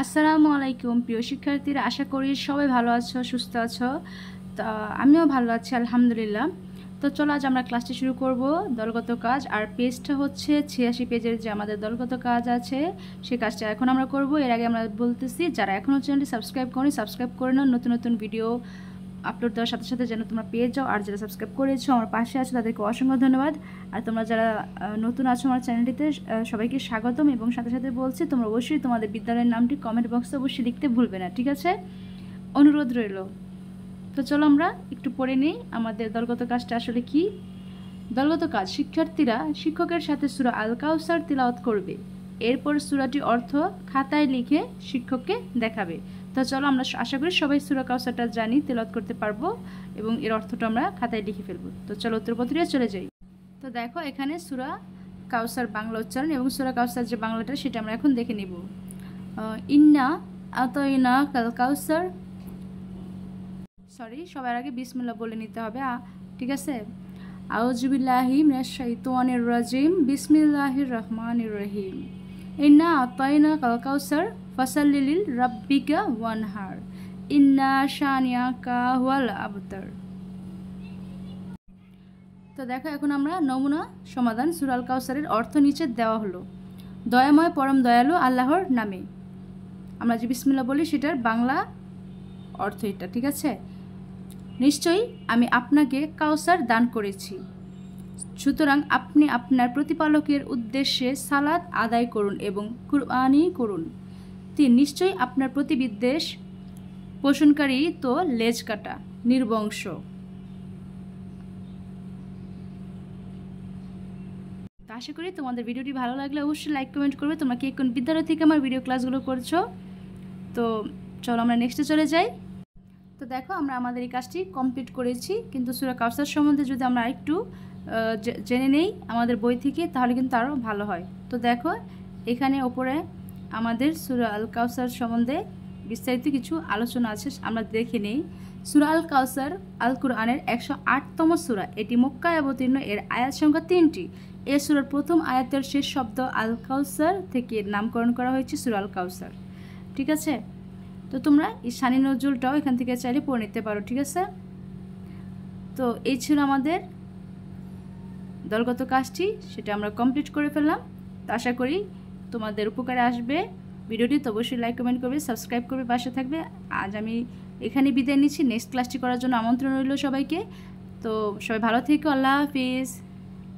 আসসালামু আলাইকুম প্রিয় শিক্ষার্থীরা, আশা করি সবাই ভালো আছো, সুস্থ আছো। তো আমিও ভালো আছি আলহামদুলিল্লাহ। তো চলো আজ আমরা ক্লাসটি শুরু করব। দলগত কাজ আর পেজটা হচ্ছে 86 পেজের যে আমাদের দলগত কাজ আছে সেই কাজটা এখন আমরা করব। এর আগে আমরা বলতেছি যারা এখনও চ্যানেলটি সাবস্ক্রাইব করনি সাবস্ক্রাইব করে নাও, নতুন নতুন ভিডিও আপলোড দেওয়ার সাথে সাথে যেন তোমরা পেয়ে যাও। আর যারা সাবস্ক্রাইব করেছো আমার পাশে আছো তাদেরকে অসংখ্য ধন্যবাদ। আর তোমরা যারা নতুন আছো আমার চ্যানেলটিতে সবাইকে স্বাগতম, এবং সাথে সাথে বলছি তোমরা অবশ্যই তোমাদের বিদ্যালয়ের নামটি কমেন্ট বক্সে অবশ্যই লিখতে ভুলবে না, ঠিক আছে? অনুরোধ রইল। তো চলো আমরা একটু পড়ে নিই আমাদের দলগত কাজটা আসলে কি। দলগত কাজ: শিক্ষার্থীরা শিক্ষকের সাথে সূরা আল কাউসার তিলাওয়াত করবে। এরপর সূরাটির অর্থ খাতায় লিখে শিক্ষককে দেখাবে। তো চলো আমরা আশা করি সবাই সূরা কাউসারটা জানি, তেলাওয়াত করতে পারবো এবং এর অর্থটা আমরা খাতায় লিখে ফেলবো। তো চলো উত্তরপত্রিকায় চলে যাই। তো দেখো এখানে সূরা কাউসার বাংলা উচ্চারণ এবং সূরা কাউসার যে বাংলাটা সেটা আমরা এখন দেখে নিব। ইন্না আতাইনা কাল কাউসার, সরি সবার আগে বিসমিল্লাহ বলে নিতে হবে, ঠিক আছে? আউযুবিল্লাহি মিনাশ শাইতানির রাজিম, বিসমিল্লাহির রহমানির রহিম। ইন্না আতাইনা কাল কাউসার ফাসাল্লি লিল রাব্বিকা ওয়ানহার, ইন্না শানিয়াকা হুয়াল আবতার। তো দেখো এখন আমরা নমুনা সমাধান। সূরা আল কাউসারের অর্থ নিচে দেওয়া হলো। দয়াময় পরম দয়ালু আল্লাহর নামে। আমরা যে বিসমিল্লাহ বলি সেটার বাংলা অর্থ এটা, ঠিক আছে? নিশ্চয়ই আমি আপনাকে কাউসার দান করেছি, সুতরাং আপনি আপনার প্রতিপালকের উদ্দেশ্যে সালাত আদায় করুন এবং কুরবানি করুন। নিশ্চয়ই আপনার প্রতি বিদ্বেষ পোষণকারী তো লেজ কাটা, নির্বংশ। তো আশা করি তোমাদের ভিডিওটি ভালো লাগলে অবশ্যই লাইক কমেন্ট করবে। তোমরা কে কোন বিদ্যালয় থেকে আমার ভিডিও ক্লাসগুলো করছো। তো চলো আমরা নেক্সটে চলে যাই। তো দেখো আমরা আমাদের এই কাজটি কমপ্লিট করেছি, কিন্তু সূরা কাউসার সম্বন্ধে যদি আমরা একটু জেনে নেই আমাদের বই থেকে তাহলে কিন্তু আরও ভালো হয়। তো দেখো এখানে ওপরে আমাদের সূরা আল কাউসার সম্বন্ধে বিস্তারিত কিছু আলোচনা আছে, আমরা দেখে নেই। সূরা আল কাউসার আল কুরআনের 108তম সূরা। এটি মক্কায় অবতীর্ণ। এর আয়াত সংখ্যা 3টি। এই সূরার প্রথম আয়াতের শেষ শব্দ আল কাউসার থেকে নামকরণ করা হয়েছে সূরা আল কাউসার, ঠিক আছে? তো তোমরা এই শানি নজরুলটাও এখান থেকে চাইলে পড়ে নিতে পারো, ঠিক আছে? তো এই ছিল আমাদের দলগত কাজটি, সেটা আমরা কমপ্লিট করে ফেললাম। তো আশা করি তোমাদের উপকারে আসবে ভিডিওটি। তো অবশ্যই লাইক কমেন্ট করবে, সাবস্ক্রাইব করবে, পাশে থাকবে। আজ আমি এখানে বিদায় নিচ্ছি। নেক্সট ক্লাসটি করার জন্য আমন্ত্রণ রইল সবাইকে। তো সবাই ভালো থেকো, আল্লাহ হাফিজ।